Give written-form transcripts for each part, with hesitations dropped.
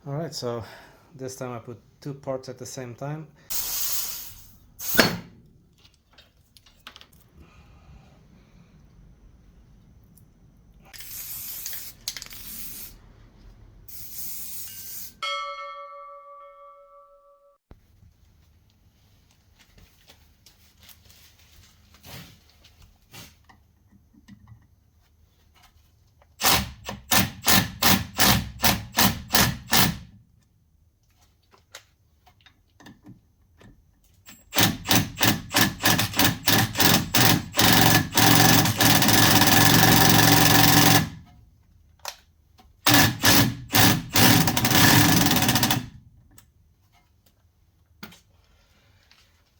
Alright, so this time I put 2 parts at the same time.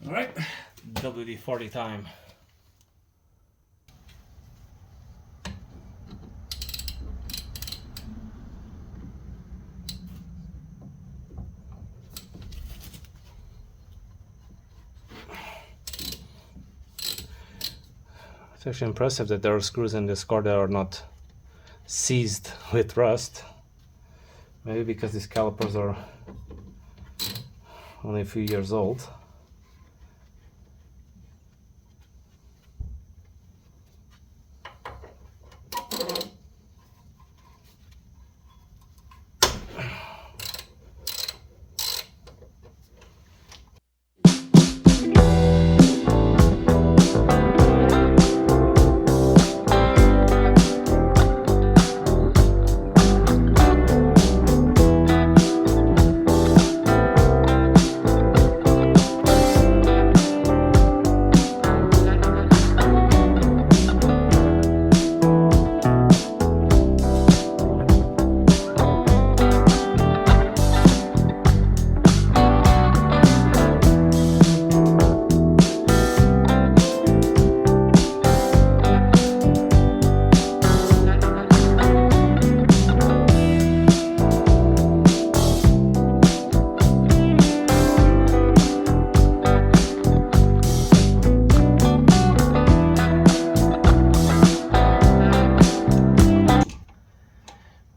Alright, WD-40 time. It's actually impressive that there are screws in this car that are not seized with rust. Maybe because these calipers are only a few years old.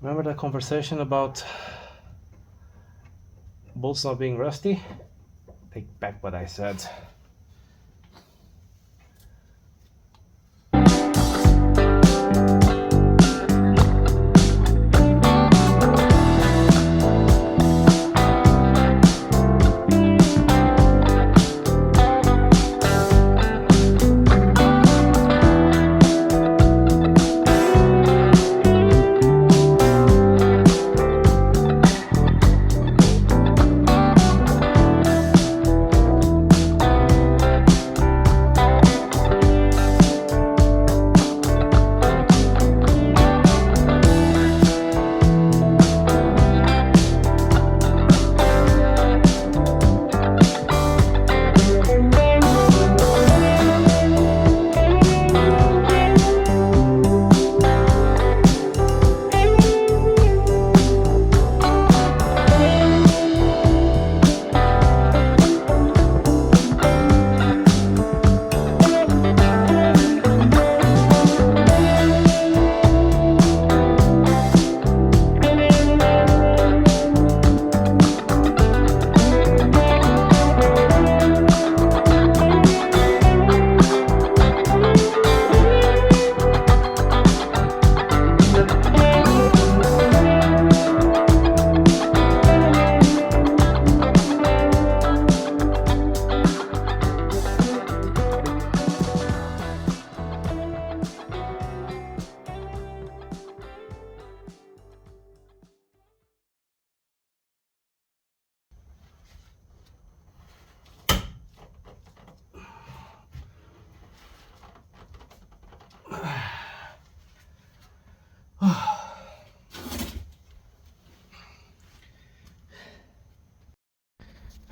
Remember that conversation about bolts not being rusty? Take back what I said.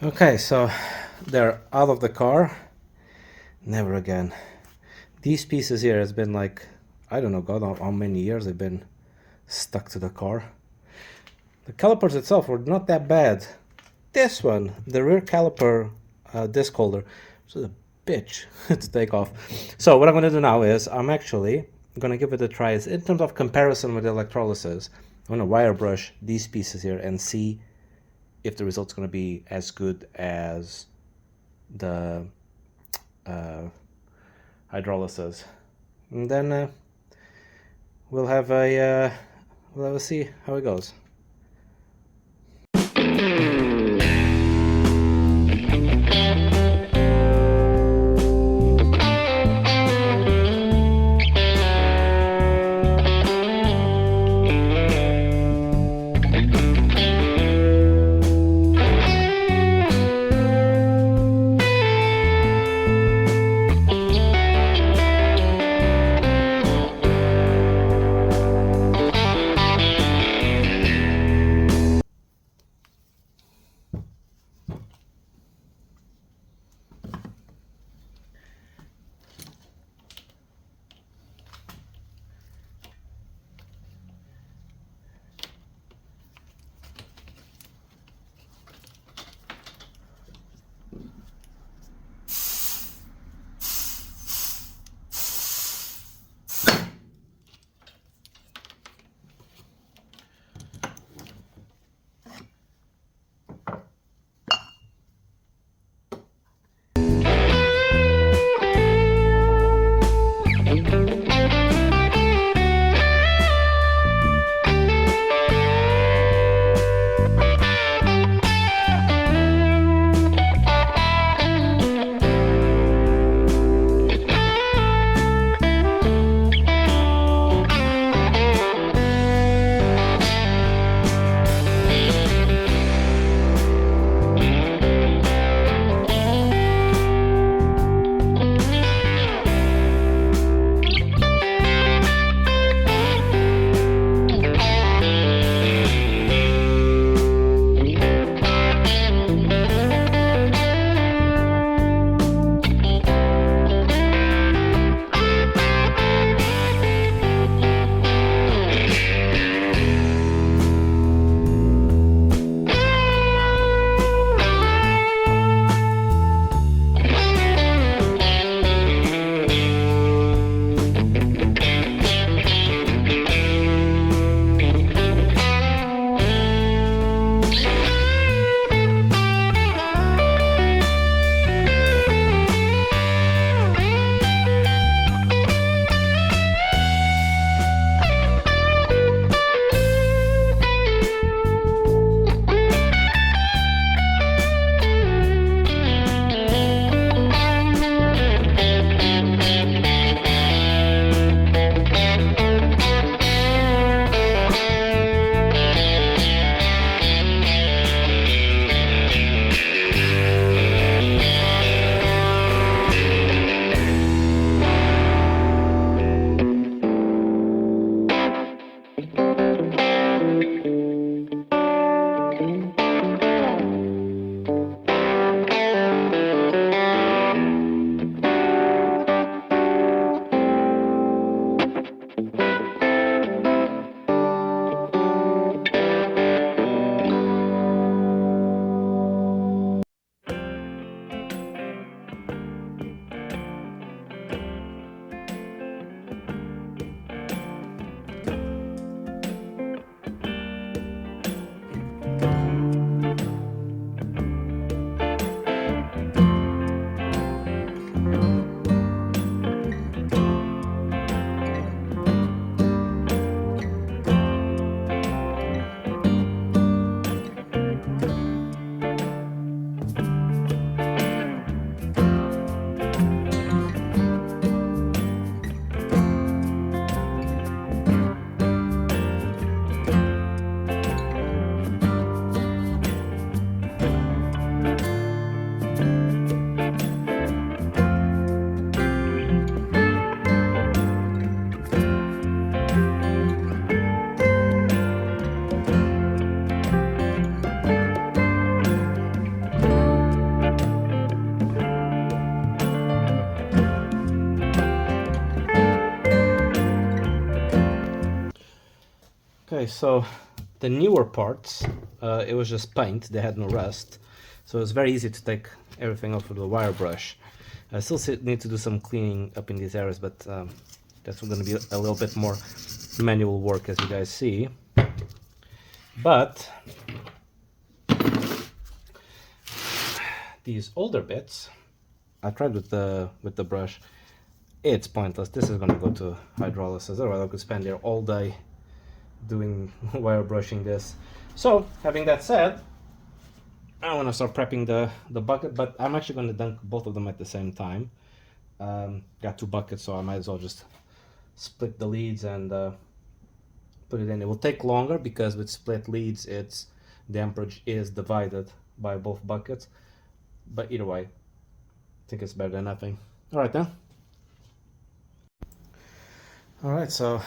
Okay, so they're out of the car. Never again. These pieces here has been like, I don't know, God, how many years they've been stuck to the car. The calipers itself were not that bad. This one, the rear caliper disc holder, was a bitch to take off. So what I'm going to do now is I'm actually going to give it a try in terms of comparison with electrolysis. I'm gonna wire brush these pieces here and see if the result's gonna be as good as the hydrolysis, and then we'll have a see how it goes. Okay, so the newer parts, it was just paint, they had no rust, so it's very easy to take everything off with a wire brush. I still need to do some cleaning up in these areas, but that's going to be a little bit more manual work, as you guys see. But these older bits, I tried with the brush. It's pointless. This is gonna go to hydrolysis. Otherwise, I could spend here all day doing wire brushing this. So, having that said, I want to start prepping the bucket, but I'm actually going to dunk both of them at the same time. Got 2 buckets, so I might as well just split the leads and put it in. It will take longer because with split leads, the amperage is divided by both buckets. But either way, I think it's better than nothing. All right then. All right, so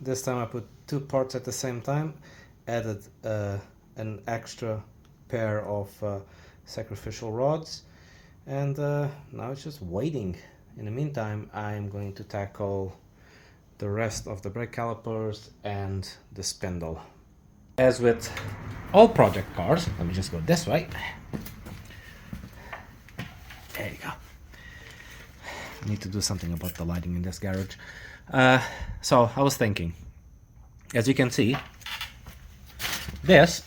this time I put 2 parts at the same time, added an extra pair of sacrificial rods, and now it's just waiting. In the meantime, I'm going to tackle the rest of the brake calipers and the spindle. As with all project cars, let me just go this way. There you go. I need to do something about the lighting in this garage. So I was thinking, as you can see, this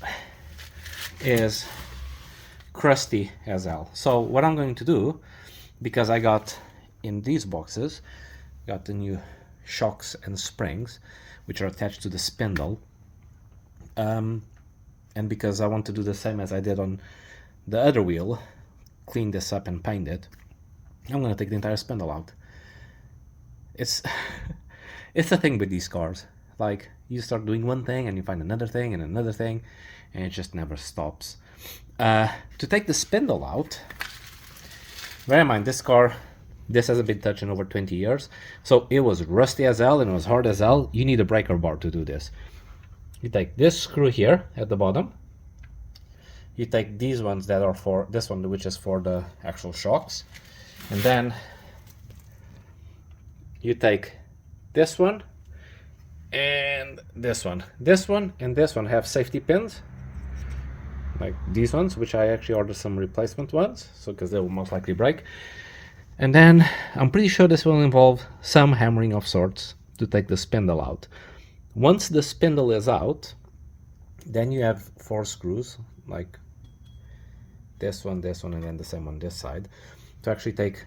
is crusty as hell. So what I'm going to do, because I got in these boxes, got the new shocks and springs, which are attached to the spindle, and because I want to do the same as I did on the other wheel, clean this up and paint it, I'm going to take the entire spindle out. It's it's the thing with these cars. Like, you start doing one thing and you find another thing and another thing, and it just never stops. To take the spindle out, bear in mind, this car, this hasn't been touched in over 20 years, so it was rusty as hell and it was hard as hell. You need a breaker bar to do this. You take this screw here at the bottom, you take these ones that are for this one, which is for the actual shocks, and then you take this one and this one. This one and this one have safety pins, like these ones, which I actually ordered some replacement ones, so because they will most likely break. And then I'm pretty sure this will involve some hammering of sorts to take the spindle out. Once the spindle is out, then you have 4 screws, like this one, and then the same on this side, to actually take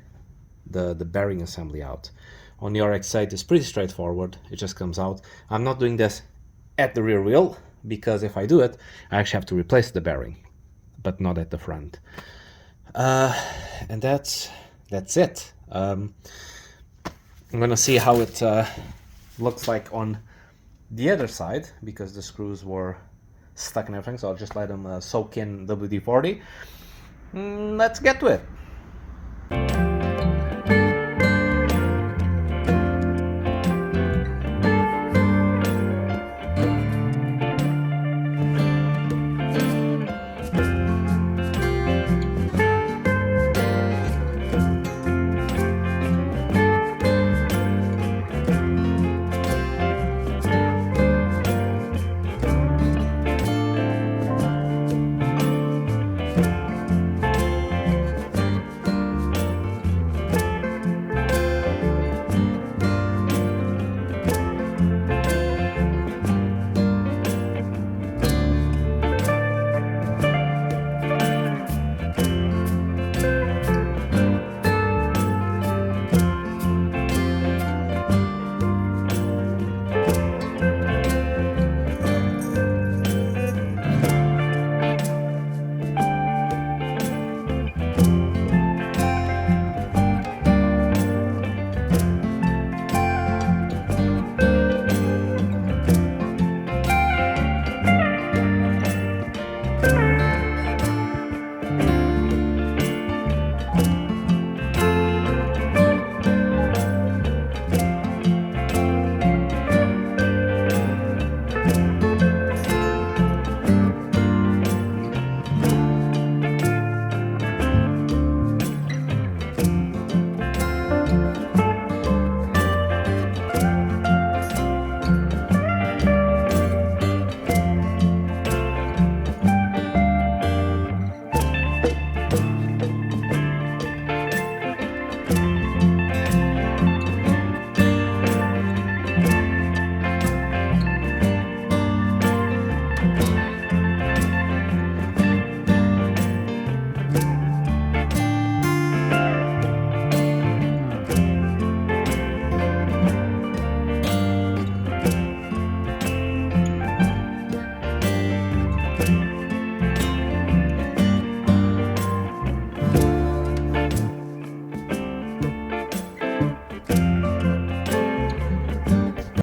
the bearing assembly out. On the RX side, it's pretty straightforward. It just comes out. I'm not doing this at the rear wheel, because if I do it, I actually have to replace the bearing, but not at the front. And that's it. I'm gonna see how it looks like on the other side, because the screws were stuck and everything, so I'll just let them soak in WD-40. Let's get to it.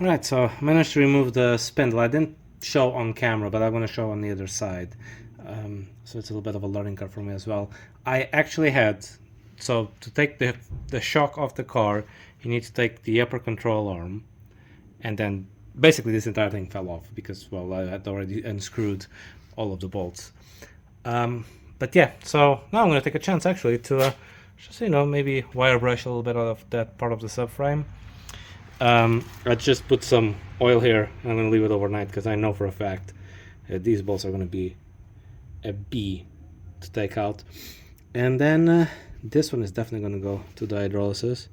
Alright, so I managed to remove the spindle. I didn't show on camera, but I'm going to show on the other side. So it's a little bit of a learning curve for me as well. I actually had, so to take the shock off the car, you need to take the upper control arm, and then basically this entire thing fell off because, well, I had already unscrewed all of the bolts. But yeah, so now I'm going to take a chance actually to just, you know, maybe wire brush a little bit out of that part of the subframe. I just put some oil here. I'm going to leave it overnight because I know for a fact these bolts are going to be a B to take out. And then this one is definitely going to go to the hydrolysis.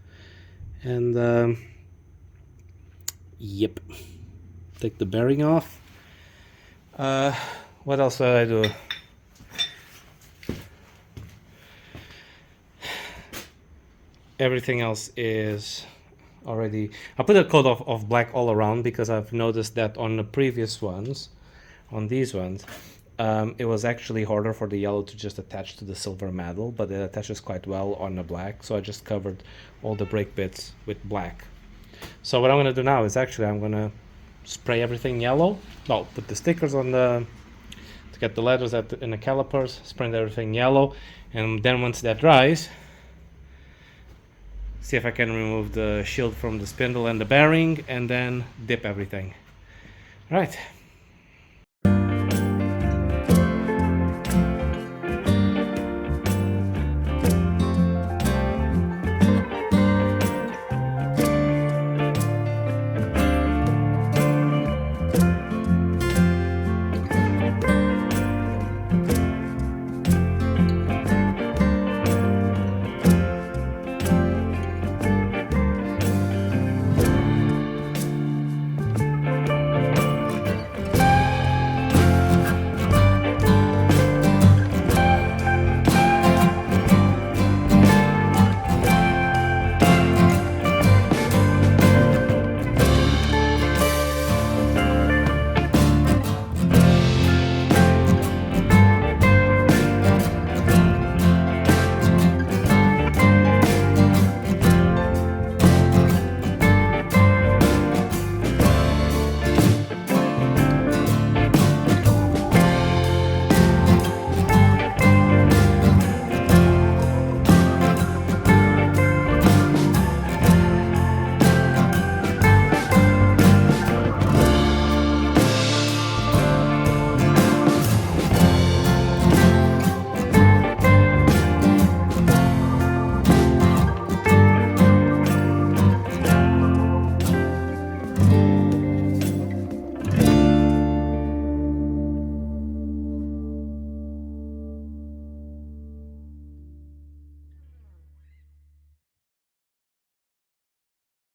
And yep, take the bearing off. What else did I do? Everything else is already, I put a coat of black all around because I've noticed that on the previous ones, on these ones, it was actually harder for the yellow to just attach to the silver metal, but it attaches quite well on the black, so I just covered all the brake bits with black. So what I'm going to do now is actually I'm going to spray everything yellow. Well, put the stickers on to get the letters in the calipers, spray everything yellow, and then once that dries, see if I can remove the shield from the spindle and the bearing, and then dip everything. All right.